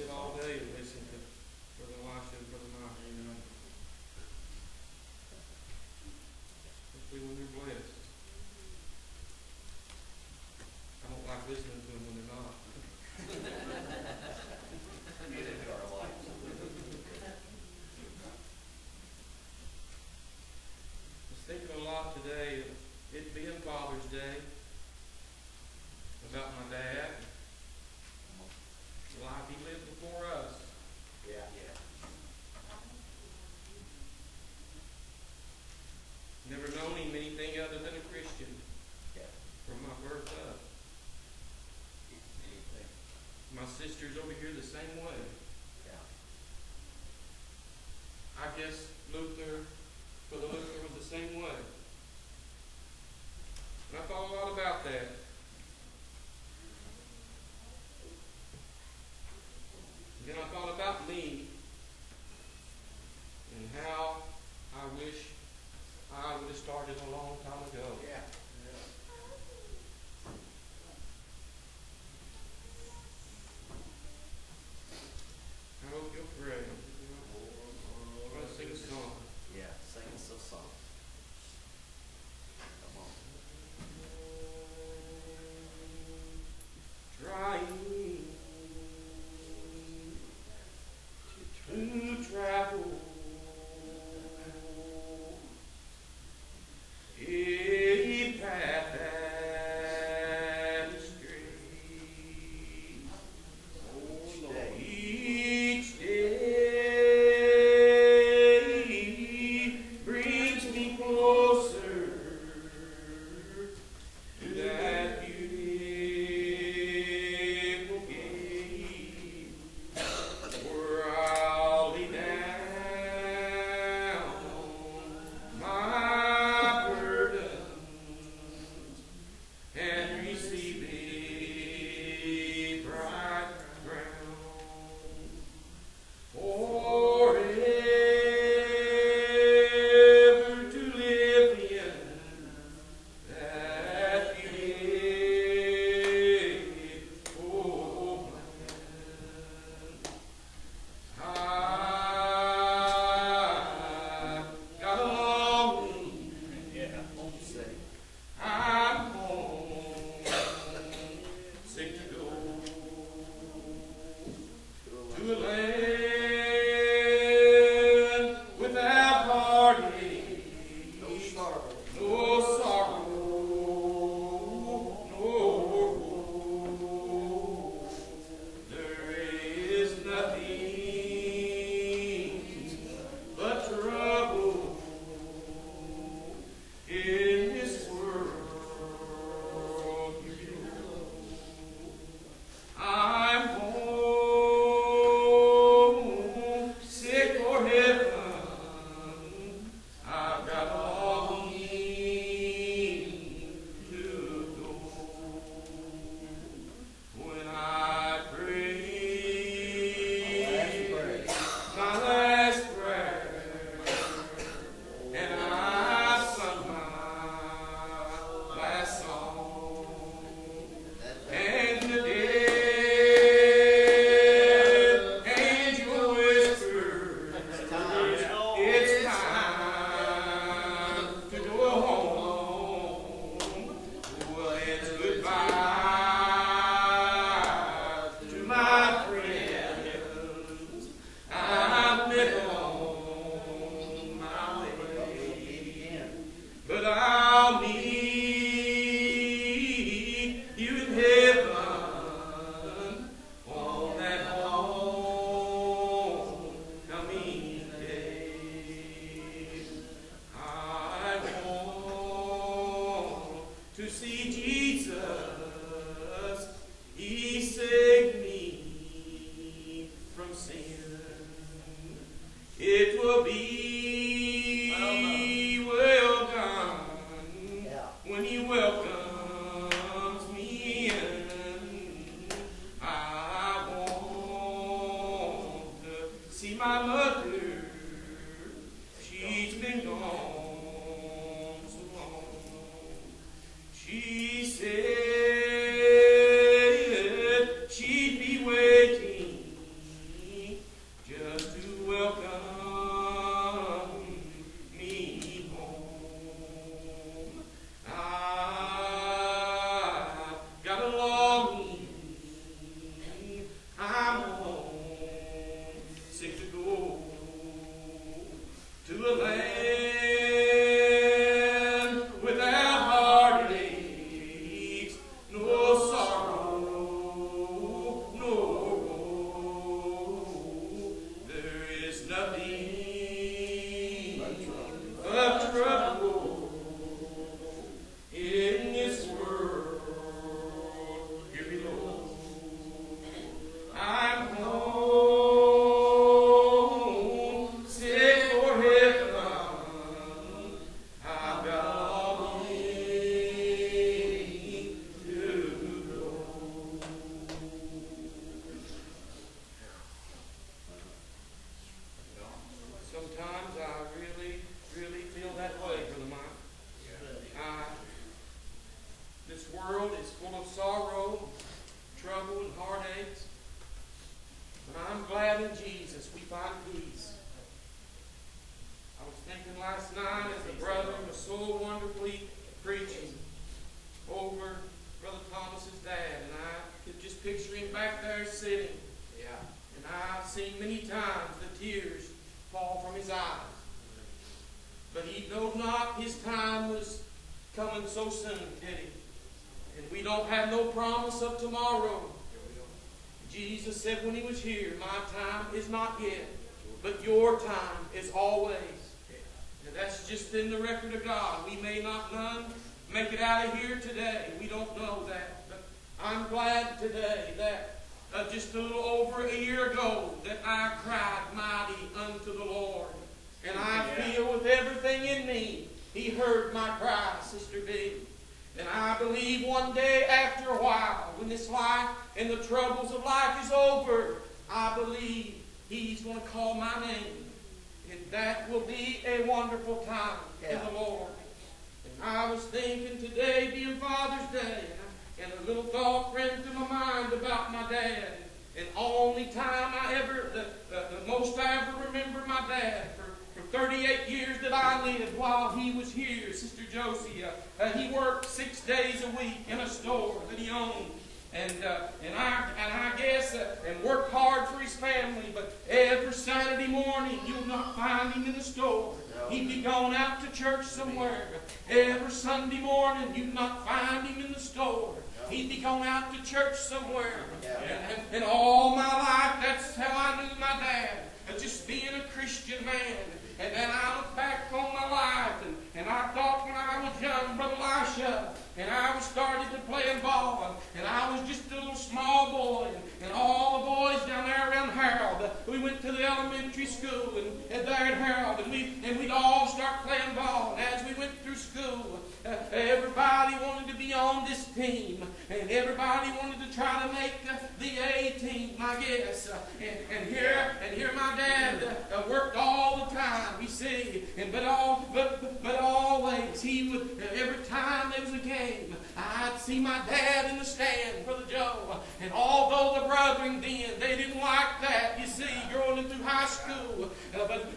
sit all day and listen to Brother Elisha and Brother Mike, especially when they're blessed. I don't like listening to them when they're not. Get into our lives. I was thinking a lot today, it being Father's Day, about my dad, the life he lived before us. Yeah. Never known him anything other than a Christian Yeah. from my birth up. My sister's over here the same way. Yeah. I guess Brother Luther was the same way. And I thought a lot about that. And then I thought about me and how I wish I would have started a long time ago. Yeah. I hope you'll pray. I'm going to sing a song. Yeah. Sing us a song. Come on. Trying to travel a path that is straight. Oh, Lord. Each day brings me closer to that beautiful gate where I'll lay down my burdens and receive a bright crown. Forever to live in that beautiful land. I've got a long way. Yeah. Home safe. I'm home, sick to go to a land without heartache, No sorrow. no sorrow, no woe. There is nothing but trouble in this world. I'm home, sick for heaven. I've got longing to go. When I pray my last prayer, and I sung my last song, and the dead angel whispered, it's time to go home. Well, it's goodbye to my friends. I'm living on my way, but I'll meet you in heaven on that homecoming day. I want to see Jesus. He saved me from sin. It will be well done when He welcomes me in. I want to see my mother. She's been gone so long. She said she'd be waiting that in Jesus we find peace. I was thinking last night as the brother was so wonderfully preaching over Brother Thomas's dad, and I could just picture him back there sitting. Yeah. And I've seen many times the tears fall from his eyes. But he knowed not his time was coming so soon, did he? And we don't have no promise of tomorrow. Jesus said when he was here, my time is not yet, but your time is always. And that's just in the record of God. We may not none make it out of here today. We don't know that. But I'm glad today that just a little over a year ago that I cried mighty unto the Lord. And I feel with everything in me, He heard my cry, Sister B. And I believe one day after a while, when this life and the troubles of life is over, I believe He's going to call my name. And that will be a wonderful time in the Lord. And I was thinking today being Father's Day, and a little thought ran through my mind about my dad. And only time I ever, the most I ever remember my dad, for 38 years that I lived while he was here, Sister Josie, he worked 6 days a week in a store that he owned. And I guess and worked hard for his family, but every Saturday morning you'll not find him in the store. He'd be gone out to church somewhere. Every Sunday morning you'd not find him in the store. He'd be gone out to church somewhere. And all my life, that's how I knew my dad. Just being a Christian man. And then I look back on my life, and I thought when I was young, Brother Elisha, and I was started to playing ball, and I was just a little small boy, and all the boys down there around Harold, we went to the elementary school, and there at Harold, and we'd all start playing ball. And as we went through school, everybody wanted to be on this team, and everybody wanted to try to make the A team, I guess. And here my dad worked all the time. We see, but always he would. Every time there was a game, I'd see my dad in the stand, Brother Joe. And although the brethren then they didn't like that, you see, growing through high school.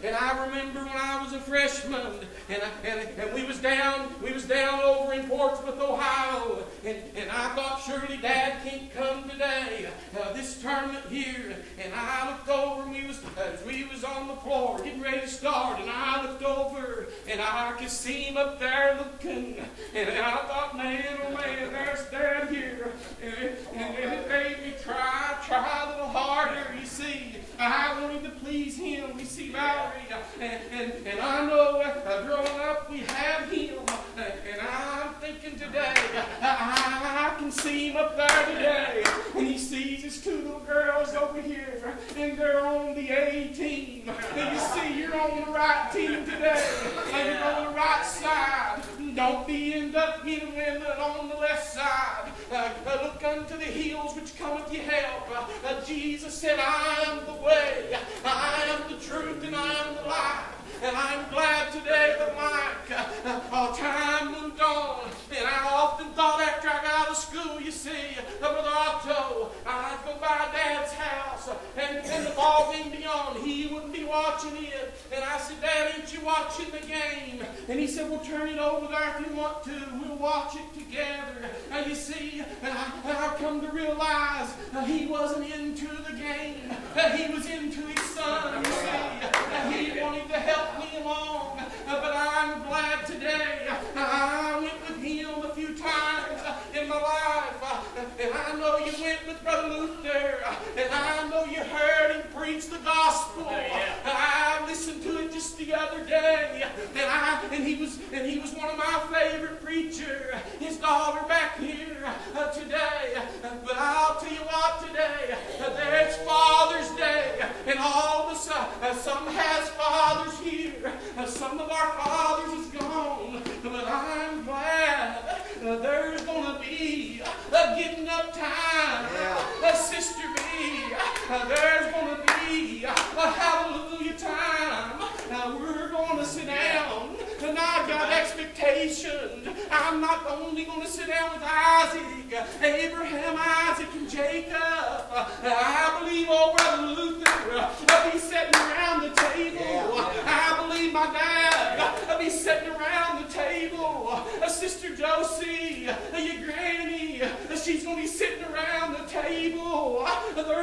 And I remember when I was a freshman, and we was down over in Portsmouth, Ohio, and I thought surely Dad can't come today. This tournament here, and I looked over, and we was on the floor getting ready to start, and I looked over, and I could see him up there looking, and I thought, man, oh man, there's Dad here, and it made me try a little harder. You see, I wanted to please him. We see Valerie, and I know growing up we have him, and I'm thinking today, I can see him up there today, and he sees his two little girls over here, and they're on the A team. And you see, you're on the right team today, and you're on the right side. Don't be end up men and women on the left side. Look unto the hills which cometh your help. Jesus said, I am the way, I am the truth, and I am the life. And I'm glad today that Mike, time moved on. And I often thought after I got out of school, you see, Brother Otto, I'd go by Dad's house, and the ball game beyond, he wouldn't be watching it. And I said, Dad, ain't you watching the game? And he said, well, turn it over there if you want to. We'll watch it together. And you see, and I come to realize he wasn't into the game. He was into his son, you see. He wanted to help me along. But I'm glad today I went with him a few times in my life. And I know you went with Brother Luther. And I know you heard him preach the gospel. I listened to it just the other day. And he was one of my favorite preachers. His daughter back here today. But I'll tell you what today. There's Father's Day. And all of us, some has fathers here. Some of our fathers is gone. But I'm glad there's going to be a getting up time. Sister B, there's going to be a hallelujah time. We're going to sit down. And I've got expectations. I'm not only going to sit down with Isaac, Abraham, Isaac, and Jacob. I believe old Brother Luther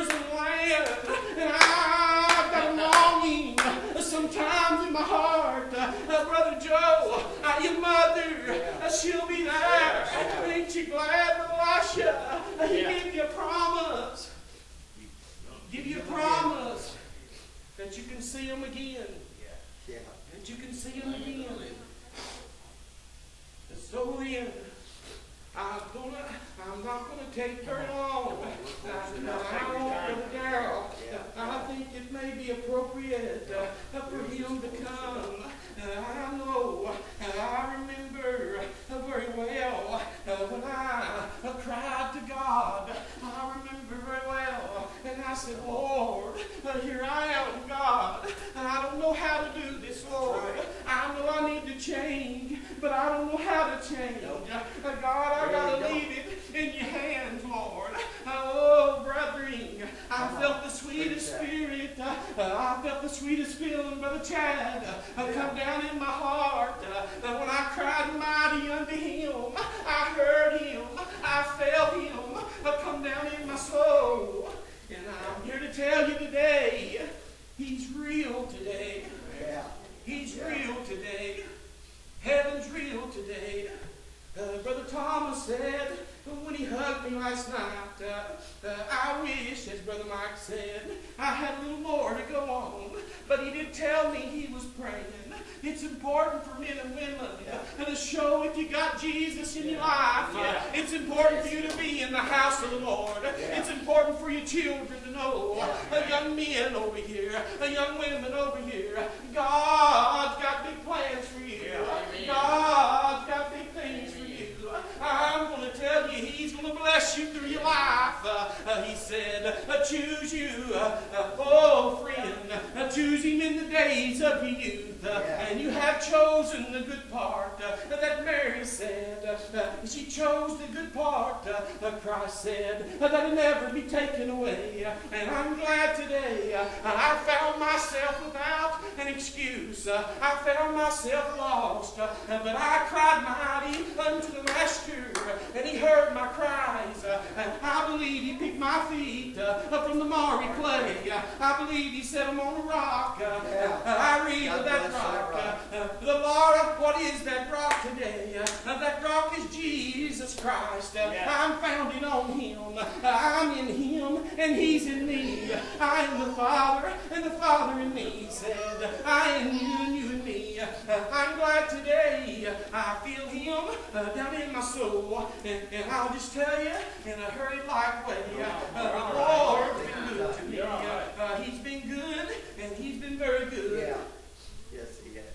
rivers and land. And I've got a longing sometimes in my heart. Brother Joe, your mother, she'll be there. Ain't you glad, Brother Elisha? He gave you a promise. Give you a promise that you can see him again. That you can see him again. So then, I'm not gonna take very long. I want Brother Darrell. I think it may be appropriate for him to come. I know, I remember very well when I cried to God. I remember very well, and I said, Lord, here I am, God. I don't know how to do this, Lord. I know I need to change, but I don't know how to change. God, I gotta leave it in your hands, Lord. Oh, brethren, I felt the sweetest spirit. I felt the sweetest feeling, Brother Chad, come down in my heart. When I cried mighty unto him, I heard him, I felt him come down in my soul. And I'm here to tell you today, he's real today. He's real today. Heaven's real today. Brother Thomas said when he hugged me last night, I wish, as Brother Mike said, I had a little more to go on. But he did tell me he was praying. It's important for men and women to show if you got Jesus in your life. It's important for you to be in the house of the Lord. It's important for your children to know, young men over here, young women over here, God's got big plans for you. God's got big things for you. I'm going to tell you, he's going to bless you through your life. He said, choose you, oh friend, choose him in the days of your youth. And you have chosen the good part. That Mary said, she chose the good part. Christ said, that'll never be taken away. And I'm glad today I found myself without an excuse. I found myself lost. But I cried mighty unto the Master, and he heard my cries. I believe he picked my feet from the miry clay. I believe he set them on a rock. I read of that rock. The Lord, what is that rock today? That rock is Jesus Christ. I'm founded on him. I'm in him, and he's in me. I am the Father, and the Father in me. He said, I am you, and you in me. I'm glad today I feel him down in my soul. And I'll just tell you in a hurried-like way, the Lord's been good to me. He's been good, and he's been very good. Yes, he has.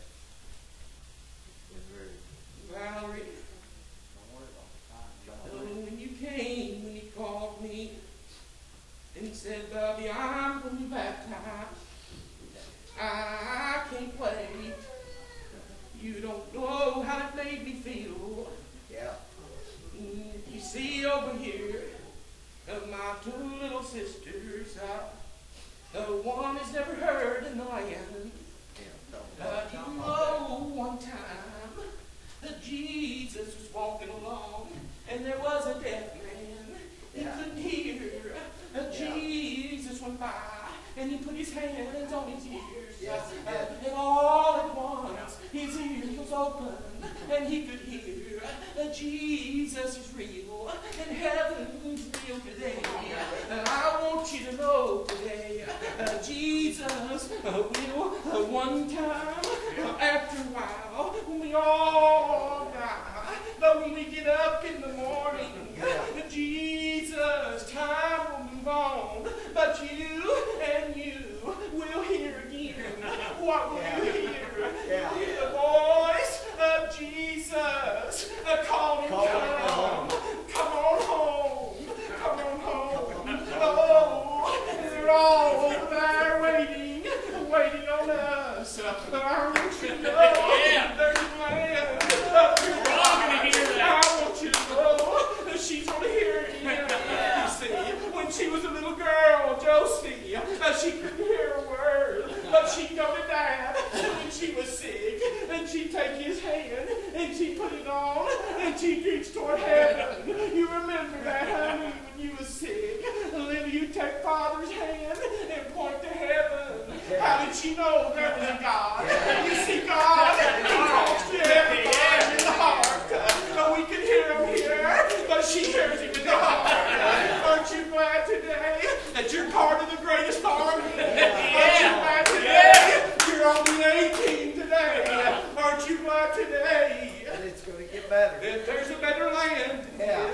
Valerie, when you came, when he called me, and he said, Bubby, I'm going to be baptized. I can't wait. You don't know how it made me feel. You see over here, my two little sisters, one has never heard in the land. You know, one time, Jesus was walking along, and there was a deaf man. He couldn't hear. Jesus went by, and he put his hands on his ears. And all at once, his ears was open, and he could hear. Jesus is real, and heaven's real today. I want you to know today, Jesus will one time, after a while, when we all die, but when we get up in the morning, Jesus, time will move on, but you and you will hear again. What will you hear? The voice of Jesus calling, come on home, come on home. Oh, they're all over there waiting on us. I want you to know there's a land up here. I want you to know she's going to hear it again. You see, when she was a little girl, Josie, she couldn't hear a word, but she'd go to Dad when she was sick, and she'd take his hand, and she'd put it on, and she'd reach toward heaven. You remember that, honey, when you was sick? Linda, you take Father's did she know there was a God? You see, God, He talks to everybody in the heart. We can hear Him here, but she hears Him in the heart. Aren't you glad today that you're part of the greatest army? Aren't you glad today you're on the A-team today? Aren't you glad today? And it's going to get better. If there's a better land. Yeah.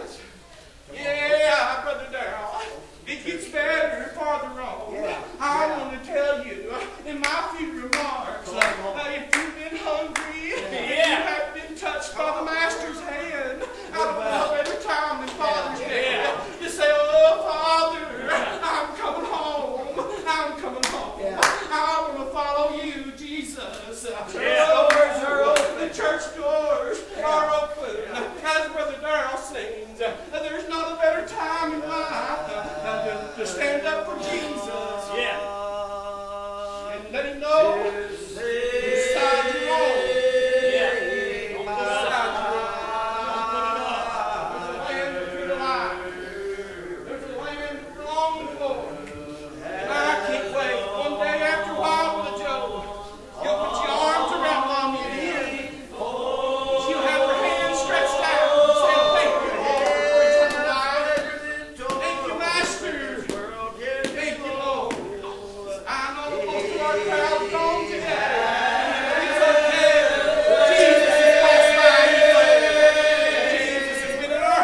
Yeah, Brother Darrell. It gets better farther on. Yeah. I want to tell you in my few remarks, if you've been hungry, if you have been touched by the Master's hand, I don't know a better time than Father's Day to say, oh, Father, I'm coming home. I'm coming home. I want to follow you, Jesus. Doors are open. The church doors are open. As Brother Darrell sings, there's not a better time in life to stand up for Jesus. And let Him know whose side you're on. Whose side you're on. Don't put it up. There's a land that you're alive. There's a land that belongs to the Lord. And I can't wait. One day after a while with a Joe, you'll put your arms around Mommy and him. She'll have her hands stretched out and say, thank you, Lord, for eternal life. Thank you, Master. Thank you, Lord. I know most of our crowd's gone today. It's okay. Jesus has passed by anyway. Jesus has been in our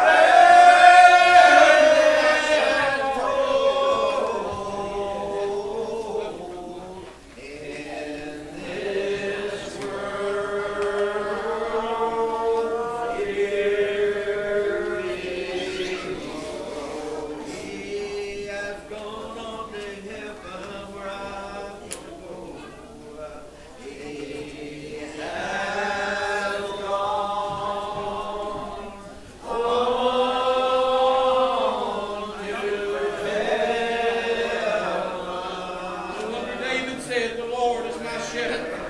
He has gone on to heaven where I'm going to go. He has gone on to heaven. David said, the Lord is my shepherd.